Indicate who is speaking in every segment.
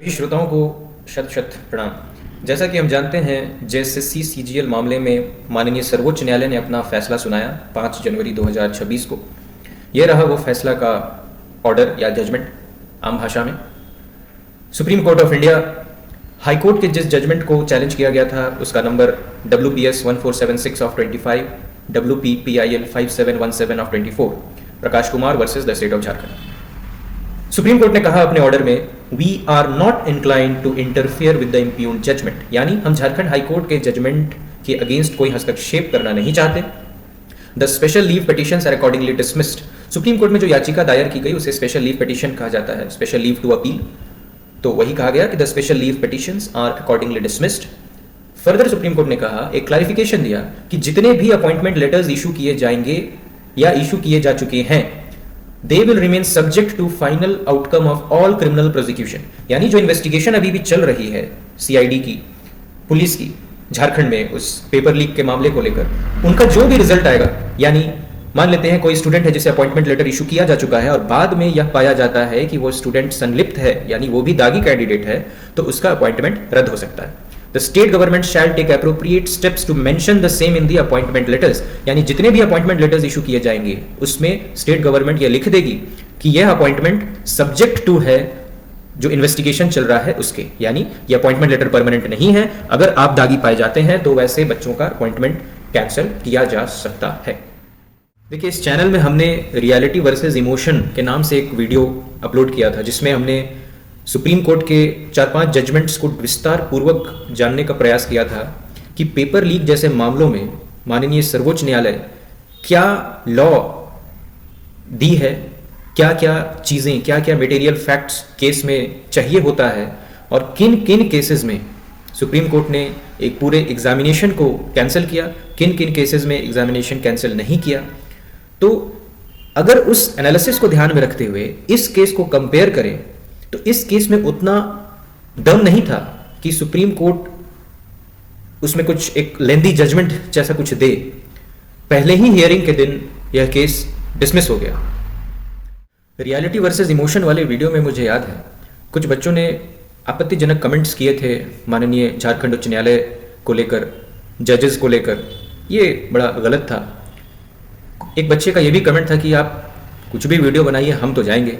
Speaker 1: सभी श्रोताओं को शत शत प्रणाम। जैसा कि हम जानते हैं, जेएसएससी सीजीएल मामले में माननीय सर्वोच्च न्यायालय ने अपना फैसला सुनाया 5 जनवरी 2026 को। यह रहा वो फैसला का ऑर्डर या जजमेंट आम भाषा में। Supreme court of India high court के जिस जजमेंट को चैलेंज किया गया था उसका number WPS 1476 of 25, WPPIL 5717 of 24, Prakash Kumar versus the state of Jharkhand. Supreme court ने कहा अपने ऑर्डर में, we are not inclined to interfere with the impugned judgement, यानी हम झारखंड हाई कोर्ट के जजमेंट के अगेंस्ट कोई हस्तक्षेप करना नहीं चाहते। The special leave petitions are accordingly dismissed. Supreme court में जो याचिका दायर की गई उसे स्पेशल लीव पिटिशन कहा जाता है, स्पेशल लीव टू अपील। तो वही कहा गया कि the special leave petitions are accordingly dismissed. Further supreme court ने कहा, एक क्लैरिफिकेशन दिया कि जितने भी अपॉइंटमेंट लेटर्स इशू किए जाएंगे या इशू किए जा चुके हैं, they will remain subject to final outcome of all criminal prosecution। यानी जो इन्वेस्टिगेशन अभी भी चल रही है सीआईडी की, पुलिस की, झारखंड में उस पेपर लीक के मामले को लेकर, उनका जो भी रिजल्ट आएगा, यानी मान लेते हैं कोई स्टूडेंट है जिसे अपॉइंटमेंट लेटर इशू किया जा चुका है और बाद में यह पाया जाता है कि वो स्टूडेंट संलिप्त है, यानी वो भी दागी कैंडिडेट है, तो उसका अपॉइंटमेंट रद्द हो सकता है। The state government shall take appropriate steps to mention the same in the appointment letters। यानी जितने भी अपॉइंटमेंट लेटर्स इशू किए जाएंगे उसमें स्टेट गवर्नमेंट ये लिख देगी कि यह अपॉइंटमेंट सब्जेक्ट टू है जो इन्वेस्टिगेशन चल रहा है उसके, यानी ये अपॉइंटमेंट लेटर परमानेंट नहीं है। अगर आप दागी पाए जाते हैं तो वैसे बच्चों का अपॉइंटमेंट कैंसिल किया जा सकता है। देखिए, इस चैनल में हमने रियलिटी वर्सेस इमोशन के नाम से एक वीडियो अपलोड किया था जिसमें हमने सुप्रीम कोर्ट के 4-5 जजमेंट्स को विस्तार पूर्वक जानने का प्रयास किया था कि पेपर लीक जैसे मामलों में माननीय सर्वोच्च न्यायालय क्या लॉ दी है, क्या क्या चीज़ें, क्या क्या मटेरियल फैक्ट्स केस में चाहिए होता है, और किन किन केसेस में सुप्रीम कोर्ट ने एक पूरे एग्जामिनेशन को कैंसिल किया, किन किन केसेस में एग्जामिनेशन कैंसिल नहीं किया। तो अगर उस एनालिसिस को ध्यान में रखते हुए इस केस को कंपेयर करें तो इस केस में उतना दम नहीं था कि सुप्रीम कोर्ट उसमें कुछ एक लेंदी जजमेंट जैसा कुछ दे। पहले ही हियरिंग के दिन यह केस डिसमिस हो गया। रियलिटी वर्सेस इमोशन वाले वीडियो में मुझे याद है कुछ बच्चों ने आपत्तिजनक कमेंट्स किए थे माननीय झारखंड उच्च न्यायालय को लेकर, जजेस को लेकर। ये बड़ा गलत था। एक बच्चे का यह भी कमेंट था कि आप कुछ भी वीडियो बनाइए, हम तो जाएंगे।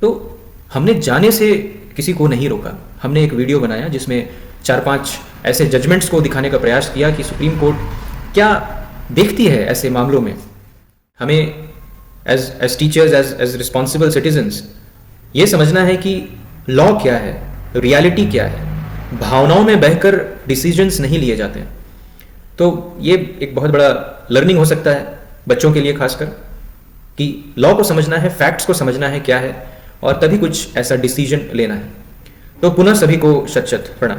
Speaker 1: तो हमने जाने से किसी को नहीं रोका। हमने एक वीडियो बनाया जिसमें 4-5 ऐसे जजमेंट्स को दिखाने का प्रयास किया कि सुप्रीम कोर्ट क्या देखती है ऐसे मामलों में। हमें as teachers, as responsible citizens ये समझना है कि लॉ क्या है, रियलिटी क्या है। भावनाओं में बहकर डिसीजंस नहीं लिए जाते हैं। तो ये एक बहुत बड़ा लर्निंग हो सकता है बच्चों के लिए, खासकर कि लॉ को समझना है, फैक्ट्स को समझना है क्या है, और तभी कुछ ऐसा डिसीजन लेना है। तो पुनः सभी को शत शत प्रणाम।